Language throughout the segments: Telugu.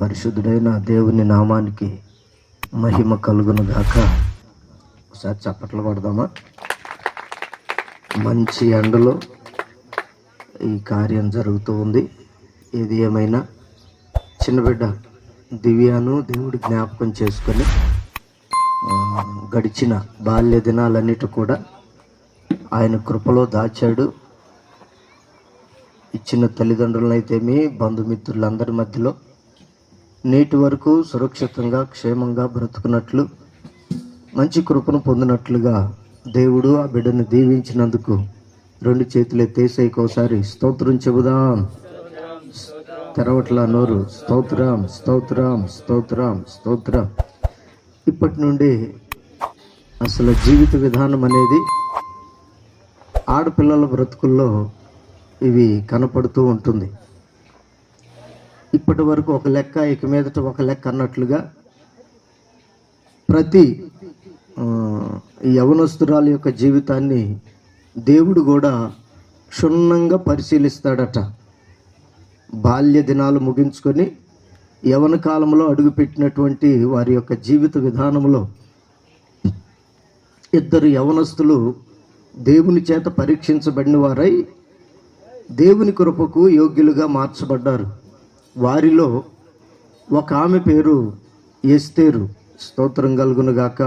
పరిశుద్ధుడైన దేవుని నామానికి మహిమ కలుగును గాక. ఒకసారి చప్పట్లు కొడదామా? మంచి ఎండలో ఈ కార్యం జరుగుతూ ఉంది. ఏది ఏమైనా చిన్న బిడ్డ దివ్యాను దేవుడి జ్ఞాపకం చేసుకొని గడిచిన బాల్య దినాలన్నిటి కూడా ఆయన కృపలో దాచాడు. ఇచ్చిన తల్లిదండ్రులనైతేమి బంధుమిత్రులందరి మధ్యలో నేటి వరకు సురక్షితంగా క్షేమంగా బ్రతుకున్నట్లు మంచి కృపను పొందినట్లుగా దేవుడు ఆ బిడ్డను దీవించినందుకు రెండు చేతులు ఎత్తేసేకి ఒకసారి స్తోత్రం చెబుదాం. తెరవట్ల నోరు. స్తోత్రం స్తోత్రం స్తోత్రం స్తోత్రం. ఇప్పటి నుండి అసలు జీవిత విధానం అనేది ఆడపిల్లల బ్రతుకుల్లో ఇవి కనపడుతూ ఉంటుంది. ఇప్పటి వరకు ఒక లెక్క, ఇక మీదట ఒక లెక్క అన్నట్లుగా ప్రతి యవనస్తురాలి యొక్క జీవితాన్ని దేవుడు కూడా క్షుణ్ణంగా పరిశీలిస్తాడట. బాల్య దినాలు ముగించుకొని యవన కాలంలో అడుగుపెట్టినటువంటి వారి యొక్క జీవిత విధానంలో ఇద్దరు యవనస్తులు దేవుని చేత పరీక్షించబడిన వారై దేవుని కృపకు యోగ్యులుగా మార్చబడ్డారు. వారిలో ఒక ఆమె పేరు ఎస్తేరు. స్తోత్రం కలుగును గాక.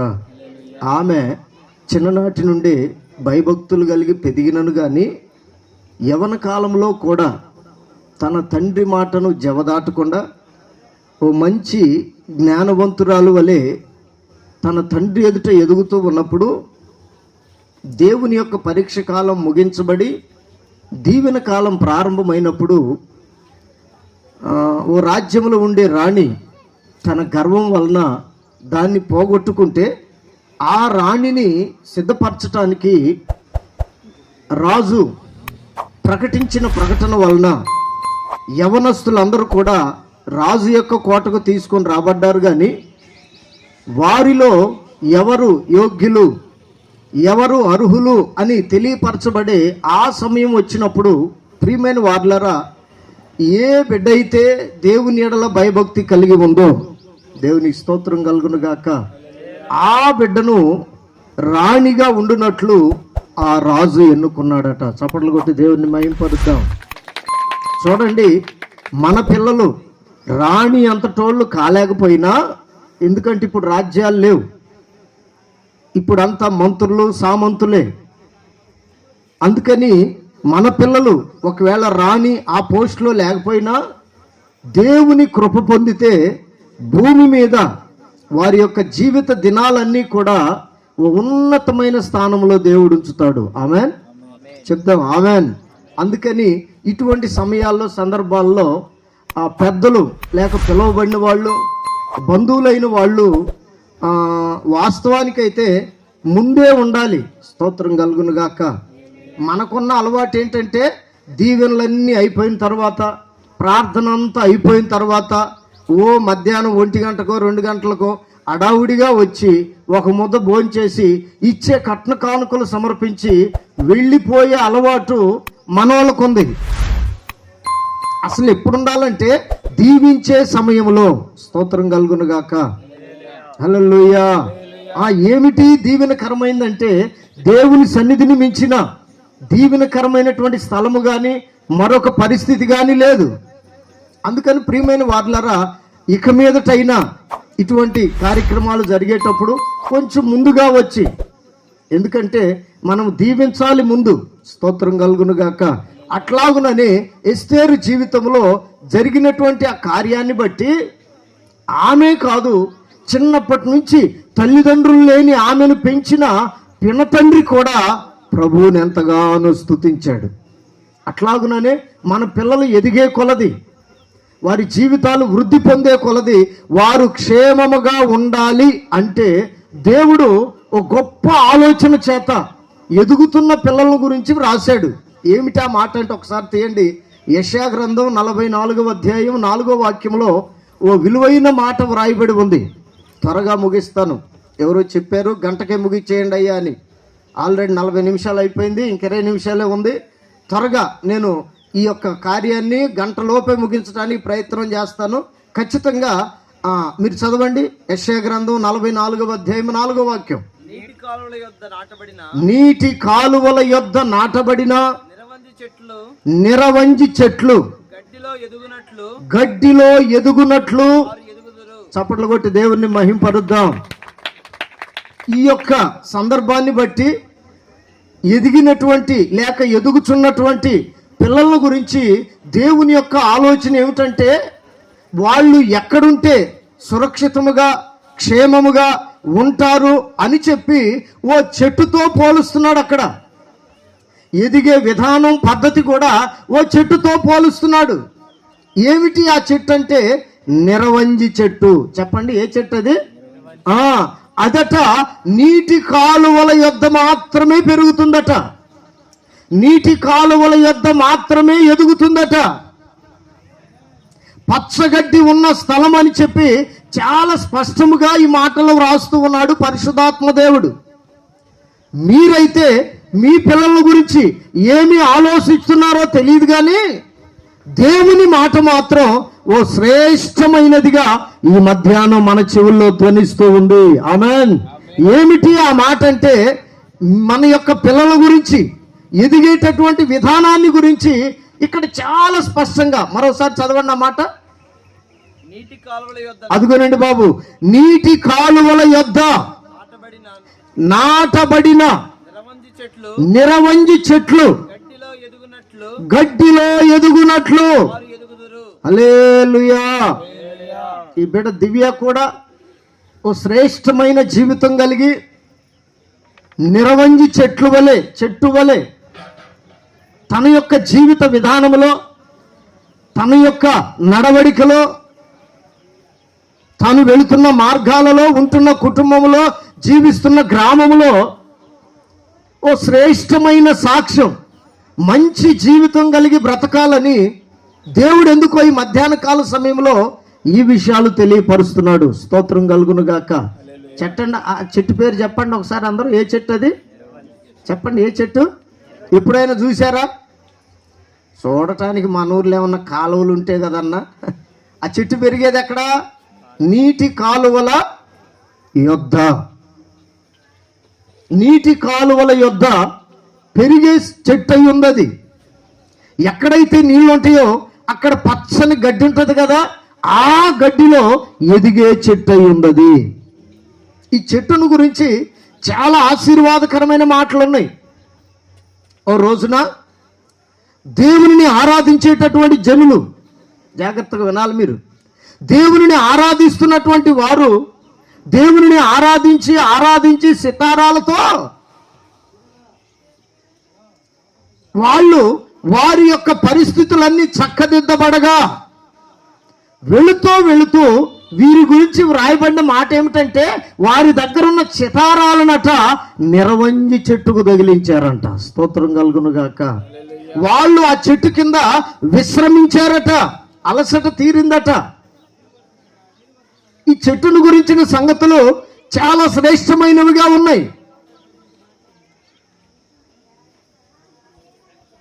ఆమె చిన్ననాటి నుండి భయభక్తులు కలిగి పెరిగినను కానీ యవన కాలంలో కూడా తన తండ్రి మాటను జవదాటకుండా ఓ మంచి జ్ఞానవంతురాలు వలె తన తండ్రి ఎదుట ఎదుగుతూ ఉన్నప్పుడు దేవుని యొక్క పరీక్ష కాలం ముగించబడి దీవెన కాలం ప్రారంభమైనప్పుడు ఓ రాజ్యంలో ఉండే రాణి తన గర్వం వలన దాన్ని పోగొట్టుకుంటే ఆ రాణిని సిద్ధపరచటానికి రాజు ప్రకటించిన ప్రకటన వలన యవనస్తులందరూ కూడా రాజు యొక్క కోటకు తీసుకొని రాబడ్డారు. కానీ వారిలో ఎవరు యోగ్యులు, ఎవరు అర్హులు అని తెలియపరచబడే ఆ సమయం వచ్చినప్పుడు ప్రియమైన వార్లరా, ఏ బిడ్డ అయితే దేవుని ఎడల భయభక్తి కలిగి ఉందో, దేవునికి స్తోత్రం కలుగును గాక, ఆ బిడ్డను రాణిగా ఉండునట్లు ఆ రాజు ఎన్నుకున్నాడట. చప్పట్లు కొట్టి దేవుని మహింపరుద్దాం. చూడండి, మన పిల్లలు రాణి అంతటోళ్ళు కాలేకపోయినా, ఎందుకంటే ఇప్పుడు రాజ్యాలు లేవు, ఇప్పుడు అంతా మంత్రులు సామంతులే. అందుకని మన పిల్లలు ఒకవేళ రాణి ఆ పోస్టులో లేకపోయినా దేవుని కృప పొందితే భూమి మీద వారి యొక్క జీవిత దినాలన్నీ కూడా ఉన్నతమైన స్థానంలో దేవుడు ఉంచుతాడు. ఆమెన్ చెప్తాం, ఆమెన్. అందుకని ఇటువంటి సమయాల్లో సందర్భాల్లో ఆ పెద్దలు లేక పిలువబడిన వాళ్ళు, బంధువులైన వాళ్ళు వాస్తవానికైతే ముందే ఉండాలి. స్తోత్రం కలుగును గాక. మనకున్న అలవాటు ఏంటంటే దీవెనలన్నీ అయిపోయిన తర్వాత, ప్రార్థన అంతా అయిపోయిన తర్వాత ఓ మధ్యాహ్నం 1 గంటకో 2 గంటలకో అడావుడిగా వచ్చి ఒక ముద్ద భోంచేసి ఇచ్చే కట్న కానుకలు సమర్పించి వెళ్ళిపోయే అలవాటు మనోళ్ళకు ఉంది. అసలు ఎప్పుడు ఉండాలంటే దీవించే సమయంలో. స్తోత్రం కలుగును గాక. హల్లెలూయా. ఏమిటి దీవెనకరమైందంటే దేవుని సన్నిధిని మించిన దీవెనకరమైనటువంటి స్థలము కానీ మరొక పరిస్థితి కానీ లేదు. అందుకని ప్రియమైన వార్లరా, ఇక మీదటైనా ఇటువంటి కార్యక్రమాలు జరిగేటప్పుడు కొంచెం ముందుగా వచ్చి, ఎందుకంటే మనం దీవించాలి ముందు. స్తోత్రం కలుగును గాక. అట్లాగునని ఎస్తేరు జీవితంలో జరిగినటువంటి ఆ కార్యాన్ని బట్టి ఆమె కాదు, చిన్నప్పటి నుంచి తల్లిదండ్రులు లేని ఆమెను పెంచిన పినతండ్రి కూడా ప్రభువుని ఎంతగానో స్తుతించాడు. అట్లాగుననే మన పిల్లలు ఎదిగే కొలది, వారి జీవితాలు వృద్ధి పొందే కొలది వారు క్షేమముగా ఉండాలి అంటే దేవుడు ఒక గొప్ప ఆలోచన చేత ఎదుగుతున్న పిల్లల గురించి రాశాడు. ఏమిటా మాట అంటే ఒకసారి తీయండి. యెషయా గ్రంథం 44వ అధ్యాయం 4వ వాక్యంలో ఓ విలువైన మాట వ్రాయబడి ఉంది. త్వరగా ముగిస్తాను. ఎవరో చెప్పారు గంటకే ముగిచ్చేయండి అయ్యా అని. ఆల్రెడీ 40 నిమిషాలు అయిపోయింది, ఇంక 20 నిమిషాలే ఉంది. త్వరగా నేను ఈ యొక్క కార్యాన్ని గంటలోపే ముగించడానికి ప్రయత్నం చేస్తాను. ఖచ్చితంగా మీరు చదవండి. యెషయా గ్రంథం 44వ అధ్యాయం 4వ వాక్యం. నీటి కాలువల యొద్ద నాటబడిన నిరవంజి చెట్లు గడ్డిలో ఎదుగునట్లు చప్పట్లు కొట్టి దేవుణ్ణి మహింపరుద్దాం. ఈ యొక్క సందర్భాన్ని బట్టి ఎదిగినటువంటి లేక ఎదుగుచున్నటువంటి పిల్లల గురించి దేవుని యొక్క ఆలోచన ఏమిటంటే, వాళ్ళు ఎక్కడుంటే సురక్షితముగా క్షేమముగా ఉంటారు అని చెప్పి ఓ చెట్టుతో పోలుస్తున్నాడు. అక్కడ ఎదిగే విధానం పద్ధతి కూడా ఓ చెట్టుతో పోలుస్తున్నాడు. ఏమిటి ఆ చెట్టు అంటే నిరవంజి చెట్టు. చెప్పండి, ఏ చెట్టు అది? అదట నీటి కాలువల యొద్ద మాత్రమే పెరుగుతుందట, నీటి కాలువల యొద్ద మాత్రమే ఎదుగుతుందట. పచ్చగడ్డి ఉన్న స్థలం అని చెప్పి చాలా స్పష్టముగా ఈ మాటలో వ్రాస్తూ ఉన్నాడు పరిశుద్ధాత్మ దేవుడు. మీరైతే మీ పిల్లల గురించి ఏమి ఆలోచిస్తున్నారో తెలియదు, కానీ దేవుని మాట మాత్రం ఓ శ్రేష్టమైనదిగా ఈ మధ్యాహ్నం మన చెవుల్లో ధ్వనిస్తూ ఉంది. ఆమేన్. ఏమిటి ఆ మాట అంటే, మన యొక్క పిల్లల గురించి ఎదిగేటటువంటి విధానాన్ని గురించి ఇక్కడ చాలా స్పష్టంగా మరోసారి చదవండి ఆ మాట. అదిగోనండి బాబు, నీటి కాలువల యొద్ద నాటబడిన నిరవంజి చెట్లు గడ్డిలో ఎదుగునట్లు. హల్లెలూయా. ఈ బిడ్డ దివ్య కూడా ఓ శ్రేష్టమైన జీవితం కలిగి నిరవంజి చెట్టు వలె తన యొక్క జీవిత విధానంలో, తన యొక్క నడవడికలో, తాను వెళుతున్న మార్గాలలో, ఉంటున్న కుటుంబంలో, జీవిస్తున్న గ్రామంలో ఓ శ్రేష్టమైన సాక్ష్యం, మంచి జీవితం కలిగి బ్రతకాలని దేవుడు ఎందుకో ఈ మధ్యాహ్న కాల సమయంలో ఈ విషయాలు తెలియపరుస్తున్నాడు. స్తోత్రం కలుగును గాక. చెట్టండి, ఆ చెట్టు పేరు చెప్పండి ఒకసారి అందరూ. ఏ చెట్టు అది? చెప్పండి, ఏ చెట్టు? ఎప్పుడైనా చూసారా? చూడటానికి మన ఊర్లో ఏమన్నా కాలువలు ఉంటే కదన్నా. ఆ చెట్టు పెరిగేది ఎక్కడ? నీటి కాలువల యొద్ద. నీటి కాలువల యొద్ద పెరిగే చెట్టు అయి ఉన్నది. ఎక్కడైతే నీళ్ళు ఉంటాయో అక్కడ పచ్చని గడ్డి ఉంటుంది కదా, ఆ గడ్డిలో ఎదిగే చెట్టు అయి ఉన్నది. ఈ చెట్టును గురించి చాలా ఆశీర్వాదకరమైన మాటలు ఉన్నాయి. ఓ రోజున దేవుని ఆరాధించేటటువంటి జనులు, జాగ్రత్తగా వినాలి మీరు, దేవుని ఆరాధిస్తున్నటువంటి వారు దేవుని ఆరాధించి సితారాలతో వాళ్ళు వారి యొక్క పరిస్థితులన్నీ చక్కదిద్దబడగా వెళుతూ వీరి గురించి వ్రాయబడిన మాట ఏమిటంటే, వారి దగ్గర ఉన్న చితారాలనట నిరవంజి చెట్టుకు తగిలించారంట. స్తోత్రం కలుగును గాక. వాళ్ళు ఆ చెట్టు కింద విశ్రమించారట, అలసట తీరిందట. ఈ చెట్టును గురించిన సంగతులు చాలా శ్రేష్టమైనవిగా ఉన్నాయి.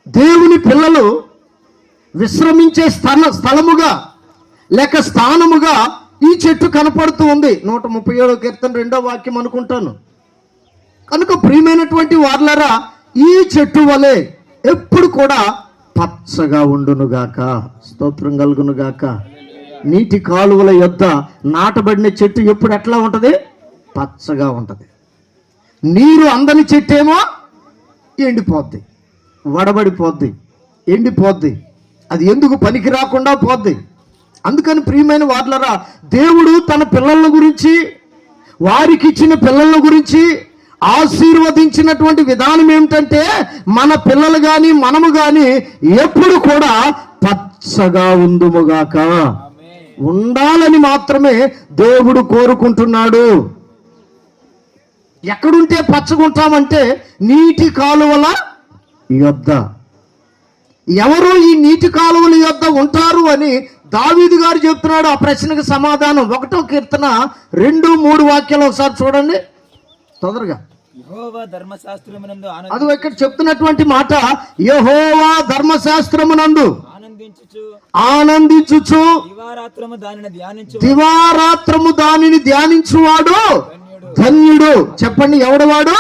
దేవుని పిల్లలు విశ్రమించే స్థలముగా లేక స్థానముగా ఈ చెట్టు కనపడుతూ ఉంది. 137వ కీర్తన 2వ వాక్యం అనుకుంటాను. కనుక ప్రియమైనటువంటి వార్లరా, ఈ చెట్టు వలె ఎప్పుడు కూడా పచ్చగా ఉండునుగాక. స్తోత్రం కలుగునుగాక. నీటి కాలువల యొద్ద నాటబడిన చెట్టు ఎప్పుడు ఎట్లా ఉంటది? పచ్చగా ఉంటది. నీరు అందని చెట్టు ఏమో ఎండిపోద్ది, వడబడిపోద్ది, ఎండిపోద్ది. అది ఎందుకు పనికి రాకుండా పోద్ది. అందుకని ప్రియమైన వార్లరా, దేవుడు తన పిల్లల గురించి, వారికి ఇచ్చిన పిల్లల గురించి ఆశీర్వదించినటువంటి విధానం ఏమిటంటే, మన పిల్లలు కానీ మనము కానీ ఎప్పుడు కూడా పచ్చగా ఉందుముగాక, ఉండాలని మాత్రమే దేవుడు కోరుకుంటున్నాడు. ఎక్కడుంటే పచ్చగుంటామంటే నీటి కాలువల యొద్ద. ఎవరు ఈ నీటి కాలువల యొద్ద ఉంటారు అని దావీదు గారు చెప్తున్నాడు. ఆ ప్రశ్నకు సమాధానం 1వ కీర్తన 2-3 వాక్యాలు ఒకసారి చూడండి తొందరగా. అది ఇక్కడ చెప్తున్నటువంటి మాట, యెహోవా ధర్మశాస్త్రమునందు ఆనందించుచు దివారాత్రము దానిని ధ్యానించువాడు ధన్యుడు. చెప్పండి, ఎవడు వాడు?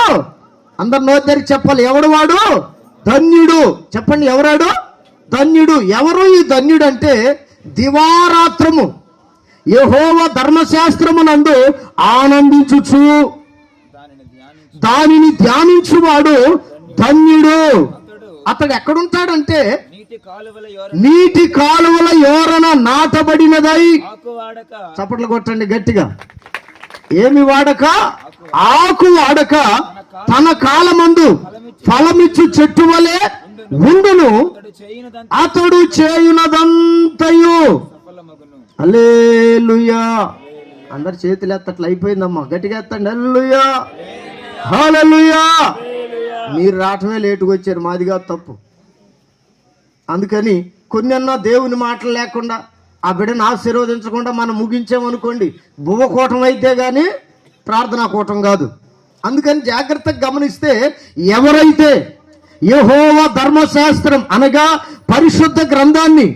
అందరు నోరు చెప్పాలి, ఎవడు వాడు? ధన్యుడు. చెప్పండి, ఎవరాడు? ధన్యుడు. ఎవరు ఈ ధన్యుడు అంటే, దివారాత్రము యెహోవా ధర్మశాస్త్రమునందు ఆనందించుచు దానిని ధ్యానించువాడు ధన్యుడు. అతడు ఎక్కడుంటాడంటే, నీటి కాలువల యోరన నాటబడినదై. చప్పట్లు కొట్టండి గట్టిగా. ఏమి వాడక? ఆకు వాడక తన కాలమందు ఫలమిచ్చు చెట్టు వలె ఉండును. అతడు చేయునదంతయు. హల్లెలూయా. అందరు చేతులు ఎత్తట్లు అయిపోయిందమ్మా, గట్టిగా ఎత్తండి. హల్లెలూయా, హల్లెలూయా. మీరు రావటమే లేటుగా వచ్చారు, మాదిగా తప్పు. అందుకని కొన్నన్నా దేవుని మాటలు లేకుండా ఆ బిడ్డను ఆశీర్వదించకుండా మనం ముగించామనుకోండి, బువ్వకూటం అయితే కానీ ప్రార్థనా కూటం కాదు. అందుకని జాగ్రత్తగా గమనిస్తే, ఎవరైతే యెహోవా ధర్మశాస్త్రం అనగా పరిశుద్ధ గ్రంథాన్ని,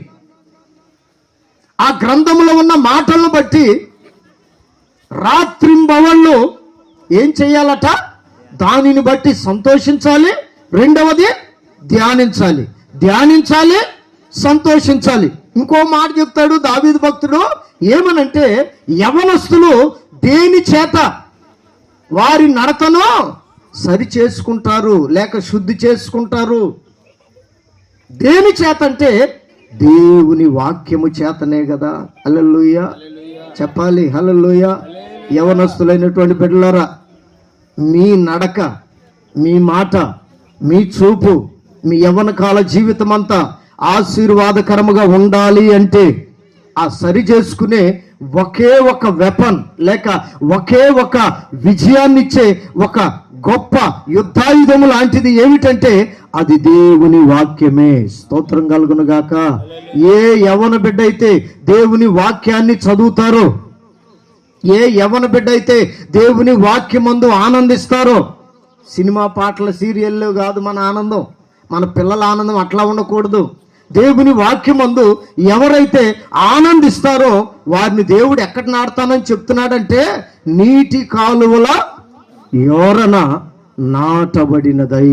ఆ గ్రంథంలో ఉన్న మాటలను బట్టి రాత్రింబవళ్ళు ఏం చేయాలట? దానిని బట్టి సంతోషించాలి. రెండవది ధ్యానించాలి. ధ్యానించాలి, సంతోషించాలి. ఇంకో మాట చెప్తాడు దావీదు భక్తుడు, ఏమనంటే, యవనస్తులు దేని చేత వారి నడతను సరి చేసుకుంటారు లేక శుద్ధి చేసుకుంటారు? దేని చేత అంటే దేవుని వాక్యము చేతనే కదా. హల్లెలూయా చెప్పాలి. హల్లెలూయా. యవనస్తులైనటువంటి బిడ్డలారా, మీ నడక, మీ మాట, మీ చూపు, మీ యవ్వన కాల జీవితం అంతా ఆశీర్వాదకరముగా ఉండాలి అంటే ఆ సరి చేసుకునే ఒకే ఒక వెపన్ లేక ఒకే ఒక విజయాన్నిచ్చే ఒక గొప్ప యుద్ధాయుధము లాంటిది ఏమిటంటే అది దేవుని వాక్యమే. స్తోత్రం కలుగును గాక. ఏ యవ్వన బిడ్డ అయితే దేవుని వాక్యాన్ని చదువుతారో, ఏ యవ్వన బిడ్డ అయితే దేవుని వాక్యమందు ఆనందిస్తారో, సినిమా పాటల సీరియల్లో కాదు మన ఆనందం, మన పిల్లల ఆనందం అట్లా ఉండకూడదు. దేవుని వాక్యమందు ఎవరైతే ఆనందిస్తారో వారిని దేవుడు ఎక్కడ నాటుతానని చెప్తున్నాడంటే, నీటి కాలువల యోరన నాటబడినదై.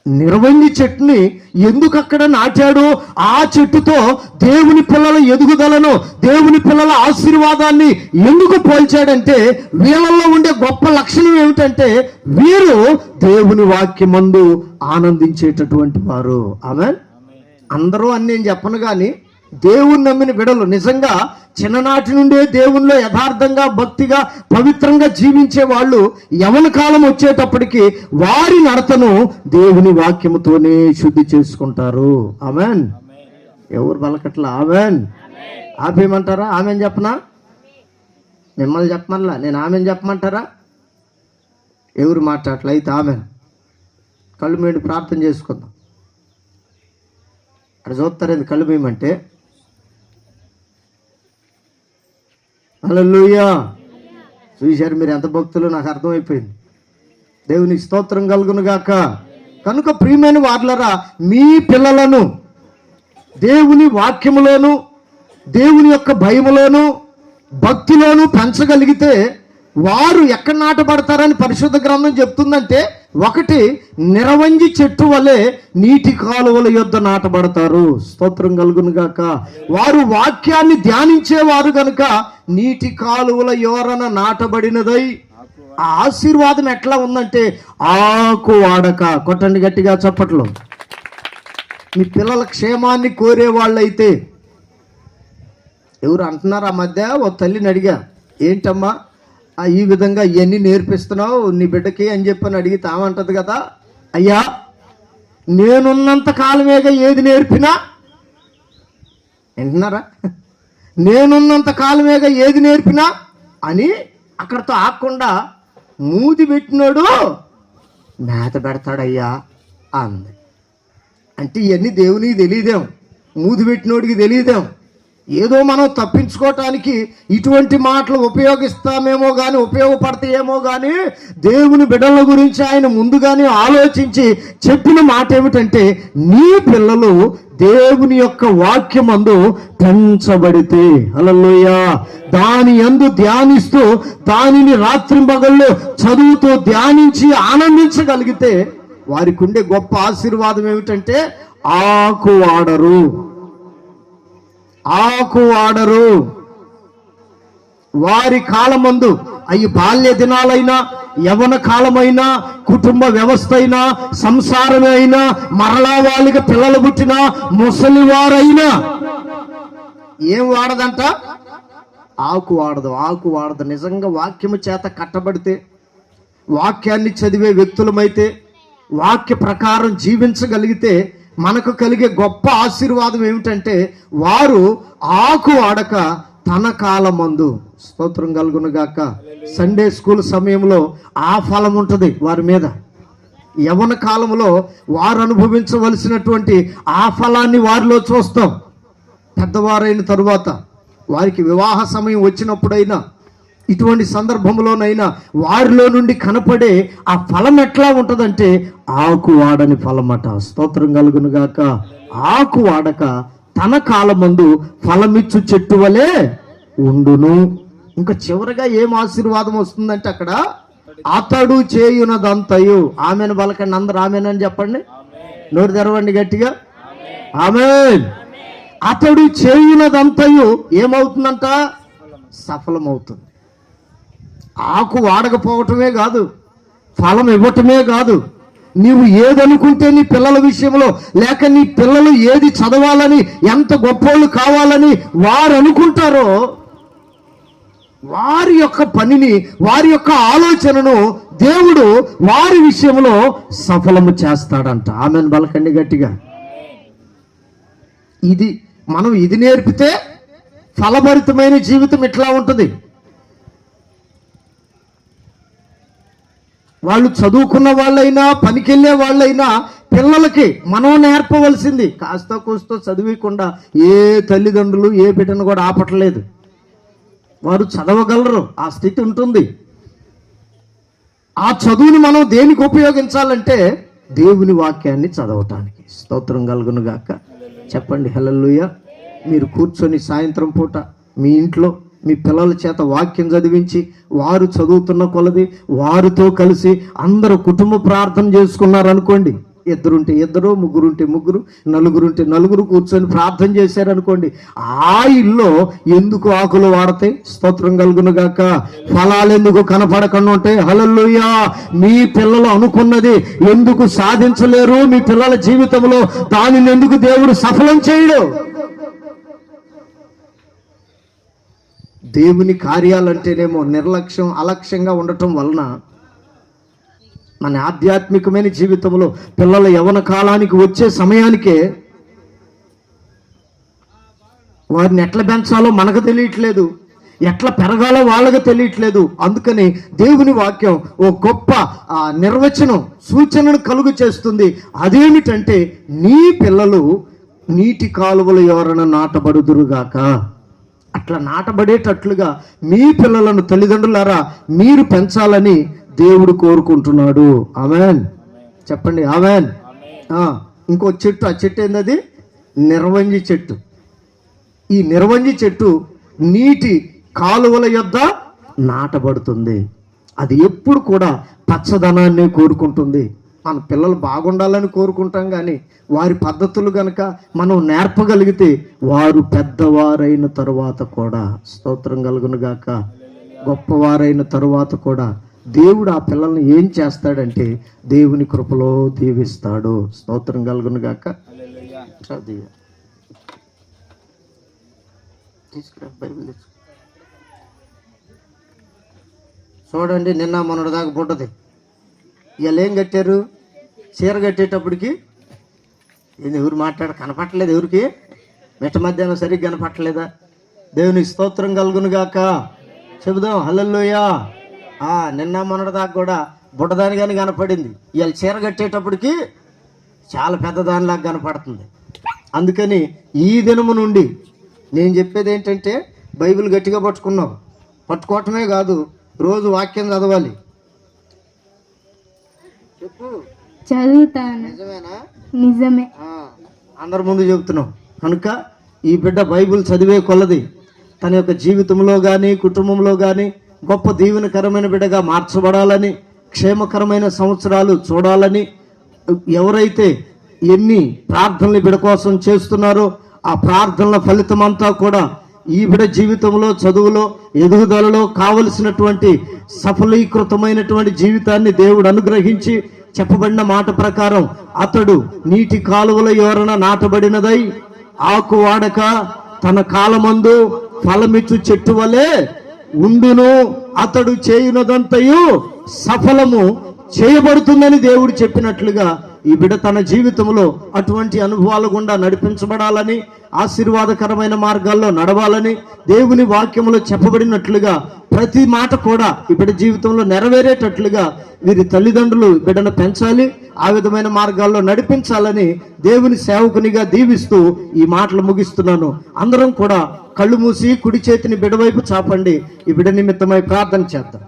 నిర్వంగి చెట్టుని ఎందుకు అక్కడ నాటాడో, ఆ చెట్టుతో దేవుని పిల్లల ఎదుగుదలను, దేవుని పిల్లల ఆశీర్వాదాన్ని ఎందుకు పోల్చాడంటే, వీళ్ళల్లో ఉండే గొప్ప లక్షణం ఏమిటంటే వీరు దేవుని వాక్యమందు ఆనందించేటటువంటి వారు. ఆమేన్. అందరూ అని నేను చెప్పను కానీ దేవుని నమ్మిన బిడ్డలు నిజంగా చిన్ననాటి నుండే దేవునిలో యథార్థంగా భక్తిగా పవిత్రంగా జీవించే వాళ్ళు యవన కాలం వచ్చేటప్పటికి వారి నడతను దేవుని వాక్యముతోనే శుద్ధి చేసుకుంటారు. ఆమేన్. ఎవరు బలకట్లా? ఆమేన్. ఆపేయమంటారా? ఆమెన్ చెప్పనా? మిమ్మల్ని చెప్పమల్లా నేను ఆమెన్ చెప్పమంటారా? ఎవరు మాట్లాడట్లయితే ఆమెన్. కళ్ళు మేడి ప్రార్థన చేసుకుందాం. అక్కడ చూస్తారేది కళ్ళు మేమంటే. హల్లెలూయా. చూశారు మీరు ఎంత భక్తులు, నాకు అర్థమైపోయింది. దేవునికి స్తోత్రం కలుగును గాక. కనుక ప్రియమైన వార్లరా, మీ పిల్లలను దేవుని వాక్యములోను దేవుని యొక్క భయములోను భక్తిలోను పెంచగలిగితే వారు ఎక్కడ నాటబడతారని పరిశుద్ధ గ్రంథం చెప్తుందంటే, ఒకటి నిరవంజి చెట్టు వలె నీటి కాలువల యొద్ద నాటబడతారు. స్తోత్రం కలుగును గాక. వారు వాక్యాన్ని ధ్యానించేవారు గనుక నీటి కాలువల యోరన నాటబడినదై. ఆ ఆశీర్వాదం ఎట్లా ఉందంటే ఆకు వాడక. కొట్టండి గట్టిగా చప్పట్లు. మీ పిల్లల క్షేమాన్ని కోరే వాళ్ళైతే ఎవరు అంటున్నారు? ఆ మధ్య ఓ తల్లిని అడిగా, ఏంటమ్మా ఈ విధంగా ఇవన్నీ నేర్పిస్తున్నావు నీ బిడ్డకి అని చెప్పని అడిగి తామంటది కదా, అయ్యా నేనున్నంత కాలమేగా ఏది నేర్పినా. వింటున్నారా? నేనున్నంత కాలమేగా ఏది నేర్పినా అని అక్కడితో ఆకుండా మూతి పెట్టినోడు మేత పెడతాడయ్యా అంది. అంటే ఇవన్నీ దేవునికి తెలియదేం, మూతి పెట్టినోడికి తెలియదేం. ఏదో మనం తప్పించుకోవటానికి ఇటువంటి మాటలు ఉపయోగిస్తామేమో కానీ, ఉపయోగపడతాయేమో కానీ, దేవుని బిడ్డల గురించి ఆయన ముందుగానే ఆలోచించి చెప్పిన మాట ఏమిటంటే, నీ పిల్లలు దేవుని యొక్క వాక్యమందు పెంచబడితే, హల్లెలూయా, దాని యందు ధ్యానిస్తూ దానిని రాత్రింబగళ్ళు చదువుతూ ధ్యానించి ఆనందించగలిగితే వారికి ఉండే గొప్ప ఆశీర్వాదం ఏమిటంటే ఆకు వాడరు. వారి కాలమందు అవి బాల్య దినాలైనా, యవన కాలమైనా, కుటుంబ వ్యవస్థ అయినా, సంసారమే అయినా, మరలా వాళ్ళకి పిల్లలు పుట్టినా, ముసలివారైనా ఏం వాడదంట? ఆకు వాడదు. నిజంగా వాక్యము చేత కట్టబడితే, వాక్యాన్ని చదివే వ్యక్తులమైతే, వాక్య ప్రకారం జీవించగలిగితే మనకు కలిగే గొప్ప ఆశీర్వాదం ఏమిటంటే, వారు ఆకు వాడక తన కాలమందు, స్తోత్రం కలుగును గాక, సండే స్కూల్ సమయంలో ఆ ఫలం ఉంటుంది వారి మీద. యవన కాలంలో వారు అనుభవించవలసినటువంటి ఆ ఫలాన్ని వారిలో చూస్తాం. పెద్దవారైన తరువాత వారికి వివాహ సమయం వచ్చినప్పుడైనా, ఇటువంటి సందర్భంలోనైనా వారిలో నుండి కనపడే ఆ ఫలం ఎట్లా ఉంటుందంటే ఆకు వాడని ఫలమట. స్తోత్రం కలుగును గాక. ఆకు వాడక తన కాలమందు ఫలమిచ్చు చెట్టు వలె ఉండును. ఇంకా చివరిగా ఏం ఆశీర్వాదం వస్తుందంటే అక్కడ, అతడు చేయునదంతయు, ఆమెను బలకండి, అందరు ఆమెనని చెప్పండి, నోరు తెరవండి గట్టిగా, ఆమేన్. అతడు చేయునదంతయు ఏమవుతుందంట? సఫలమవుతుంది. ఆకు వాడకపోవటమే కాదు, ఫలం ఇవ్వటమే కాదు, నీవు ఏదనుకుంటే నీ పిల్లల విషయంలో, లేక నీ పిల్లలు ఏది చదవాలని, ఎంత గొప్పోళ్ళు కావాలని వారు అనుకుంటారో, వారి యొక్క పనిని, వారి యొక్క ఆలోచనను దేవుడు వారి విషయంలో సఫలము చేస్తాడంట. ఆమెను బలకండి గట్టిగా. మనం ఇది నేర్పితే ఫలభరితమైన జీవితం ఇట్లా ఉంటుంది. వాళ్ళు చదువుకున్న వాళ్ళైనా, పనికెళ్ళే వాళ్ళైనా, పిల్లలకి మనం నేర్పవలసింది. కాస్త కూస్తో చదివకుండా ఏ తల్లిదండ్రులు ఏ బిడ్డను కూడా ఆపట్లేదు. వారు చదవగలరు, ఆ స్థితి ఉంటుంది. ఆ చదువుని మనం దేనికి ఉపయోగించాలంటే దేవుని వాక్యాన్ని చదవటానికి. స్తోత్రం కలుగును గాక. చెప్పండి హల్లెలూయా. మీరు కూర్చొని సాయంత్రం పూట మీ ఇంట్లో మీ పిల్లల చేత వాక్యం చదివించి, వారు చదువుతున్న కొలది వారితో కలిసి అందరూ కుటుంబ ప్రార్థన చేసుకున్నారనుకోండి, ఇద్దరుంటే ఇద్దరు, ముగ్గురుంటే ముగ్గురు, నలుగురుంటే నలుగురు కూర్చొని ప్రార్థన చేశారనుకోండి, ఆ ఇల్లో ఎందుకు ఆకులు వాడతాయి? స్తోత్రం కలుగును గాక. ఫలాలు ఎందుకు కనపడకుండా ఉంటాయి? హల్లెలూయా. మీ పిల్లలు అనుకున్నది ఎందుకు సాధించలేరు? మీ పిల్లల జీవితంలో దానిని ఎందుకు దేవుడు సఫలం చేయడు? దేవుని కార్యాలంటేనేమో నిర్లక్ష్యం, అలక్ష్యంగా ఉండటం వలన మన ఆధ్యాత్మికమైన జీవితంలో పిల్లల యవ్వన కాలానికి వచ్చే సమయానికే వారిని ఎట్లా పెంచాలో మనకు తెలియట్లేదు, ఎట్లా పెరగాలో వాళ్ళకు తెలియట్లేదు. అందుకని దేవుని వాక్యం ఓ గొప్ప నిర్వచనం, సూచనను కలుగు చేస్తుంది. అదేమిటంటే, నీ పిల్లలు నీటి కాలువల ఎవరైనా నాటబడుదురుగాక. అట్లా నాటబడేటట్లుగా మీ పిల్లలను తల్లిదండ్రులారా మీరు పెంచాలని దేవుడు కోరుకుంటున్నాడు. ఆమేన్. చెప్పండి ఆమేన్. ఇంకో చెట్టు, ఆ చెట్టు ఏంటది? నిర్వంజి చెట్టు. ఈ నిర్వంజి చెట్టు నీటి కాలువల యొద్ద నాటబడుతుంది. అది ఎప్పుడు కూడా పచ్చదనాన్ని కోరుకుంటుంది. మన పిల్లలు బాగుండాలని కోరుకుంటాం, కానీ వారి పద్ధతులు గనక మనం నేర్పగలిగితే వారు పెద్దవారైన తరువాత కూడా, స్తోత్రం కలుగును గాక, గొప్పవారైన తరువాత కూడా దేవుడు ఆ పిల్లల్ని ఏం చేస్తాడంటే దేవుని కృపలో దీవిస్తాడు. స్తోత్రం కలుగును గాక. చూడండి, నిన్న మొన్నటి దాకా పుట్టది. ఇవాళ ఏం కట్టారు? చీర కట్టేటప్పటికి ఎవరు కనపట్టలేదు, ఎవరికి మిట్ట మధ్యాహ్నం సరిగ్గా కనపట్టలేదా? దేవుని స్తోత్రం కలుగును గాక. చెబుదాం హల్లెలూయా. నిన్న మొన్నటి దాకా కూడా బుట్టదాని కానీ కనపడింది. ఇవాళ చీర కట్టేటప్పటికి చాలా పెద్దదానిలాగా కనపడుతుంది. అందుకని ఈ దినము నుండి నేను చెప్పేది ఏంటంటే బైబిల్ గట్టిగా పట్టుకున్నావు, పట్టుకోవటమే కాదు రోజు వాక్యం చదవాలి. చెప్పు, చదువుతాను. నిజమేనా? నిజమే. అందరి ముందు చెబుతున్నాం కనుక ఈ బిడ్డ బైబిల్ చదివే కొలది తన యొక్క జీవితంలో కానీ కుటుంబంలో కానీ గొప్ప దీవెనకరమైన బిడ్డగా మార్చబడాలని, క్షేమకరమైన సంవత్సరాలు చూడాలని, ఎవరైతే ఎన్ని ప్రార్థనలు బిడ్డ కోసం చేస్తున్నారో ఆ ప్రార్థనల ఫలితం అంతా కూడా ఈ బిడ్డ జీవితంలో, చదువులో, ఎదుగుదలలో కావలసినటువంటి సఫలీకృతమైనటువంటి జీవితాన్ని దేవుడు అనుగ్రహించి, చెప్పబడిన మాట ప్రకారం అతడు నీటి కాలువల యోరన నాటబడినదై ఆకు వాడక తన కాలమందు ఫలమిచ్చు చెట్టు వలె ఉండును, అతడు చేయునదంతయు సఫలము చేయబడుతుందని దేవుడు చెప్పినట్లుగా ఈ బిడ్డ తన జీవితంలో అటువంటి అనుభవాల గుండా నడిపించబడాలని, ఆశీర్వాదకరమైన మార్గాల్లో నడవాలని, దేవుని వాక్యములో చెప్పబడినట్లుగా ప్రతి మాట కూడా ఈ బిడ్డ జీవితంలో నెరవేరేటట్లుగా వీరి తల్లిదండ్రులు బిడ్డను పెంచాలి, ఆ విధమైన మార్గాల్లో నడిపించాలని దేవుని సేవకునిగా దీవిస్తూ ఈ మాటలు ముగిస్తున్నాను. అందరం కూడా కళ్ళు మూసి కుడి చేతిని బిడ్డ వైపు చాపండి. ఈ బిడ్డ నిమిత్తమై ప్రార్థన చేద్దాం.